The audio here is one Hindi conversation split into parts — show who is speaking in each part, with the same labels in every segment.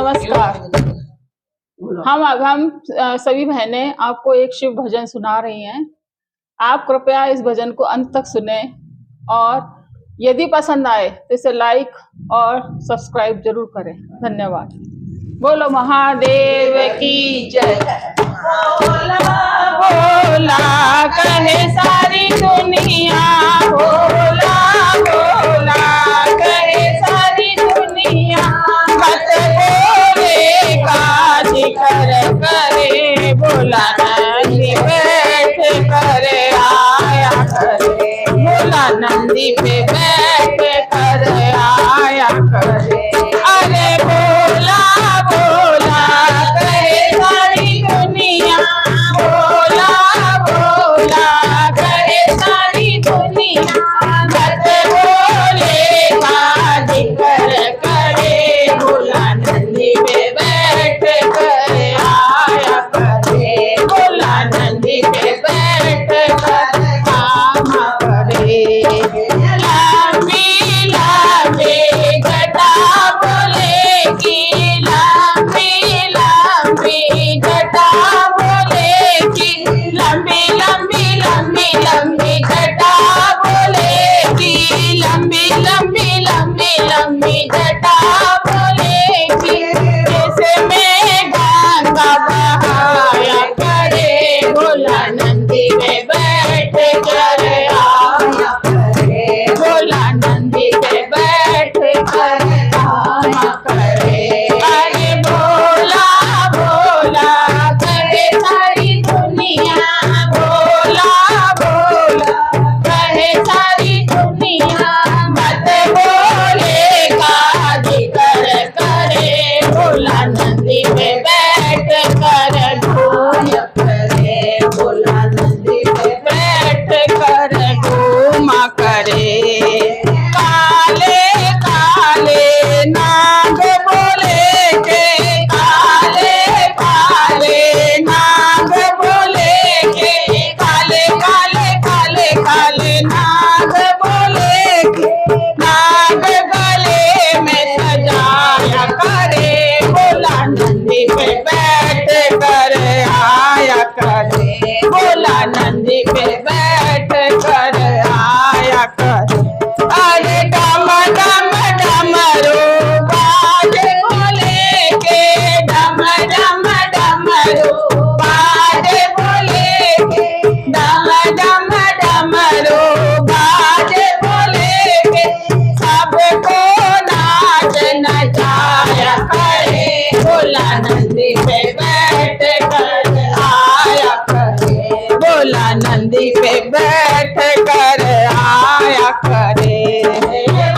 Speaker 1: नमस्कार। हम सभी बहनें आपको एक शिव भजन सुना रही हैं। आप कृपया इस भजन को अंत तक सुने और यदि पसंद आए तो इसे लाइक और सब्सक्राइब जरूर करें। धन्यवाद। बोलो महादेव की जय। भोला भोला कहे सारी दुनिया, भोला भोला कहे सारी दुनिया, मत बोले का जिक्र करे, भोला नंदी बैठ कर आया करे, भोला नंदी पे बैठ कर आया करे। अरे भोला भोला कहे सारी दुनिया, भोला भोला कहे सारी दुनिया, मत बोले का जिक्र करे, भोला नंदी पे बैठ कर आया करे, भोला नंदी पे बैठ कर काम करे। लंबी लंबी घटा बोले की, लंबी लंबी घटा बोले की, लंबी लंबी लंबी लंबी घटा बोले की, लंबी लंबी लंबी लंबी घटा बोले की, जैसे में गंगा बहाया करे, भोला नंदी में बैठ कर आया करे, भोला नंदी पे बैठ कर आया करे। अरे भोला भोला कहे सारी दुनिया, भोला भोला कहे सारी दुनिया, मत बोले का जिक्र करे, भोला नंदी पे बैठ कर घूम करे, भोला नंदी पे बैठ कर घूमा करे। काले काले नाग बोले के, काले काले नाग बोले के, काले काले काले काले नाग बोले के, नाग गले में सजाया करे, भोला नंदी पे बैठ कर आया करे, भोला नंदी पे बैठ कर आया करे। अरे डम डम डमरू बाज बोले के, डम डम डमरू बाज बोले के, डम डम डमरू बाज बोले के, सबको नाच नचाया करे, भोला नंदी पे बैठ कर आया करे, भोला नंदी पे बैठ कर आया करे।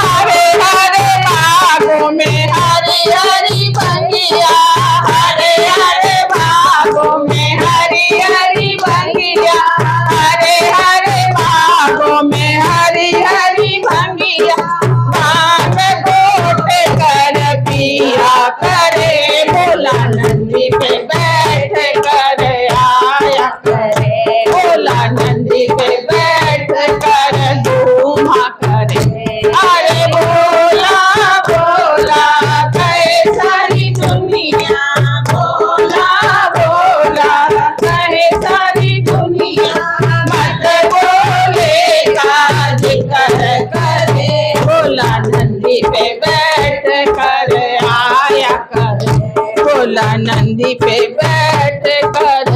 Speaker 1: हरे हरे बागों में हरी हरी बगिया, हरे हरे बागों में हरी हरी बगिया, हरे हरे बागों में हरी हरी बगिया, भांग घोट कर पिया करे, भोला नंदी पे बैठ कर आया करे, भोला नंदी पे बैठ कर घूमा करे। अरे भोला भोला कहे सारी दुनिया, भोला भोला कहे सारी दुनिया, मत बोले का जिक्र करे, भोला नंदी पे बैठ कर आया करे, भोला नंदी पे बैठ कर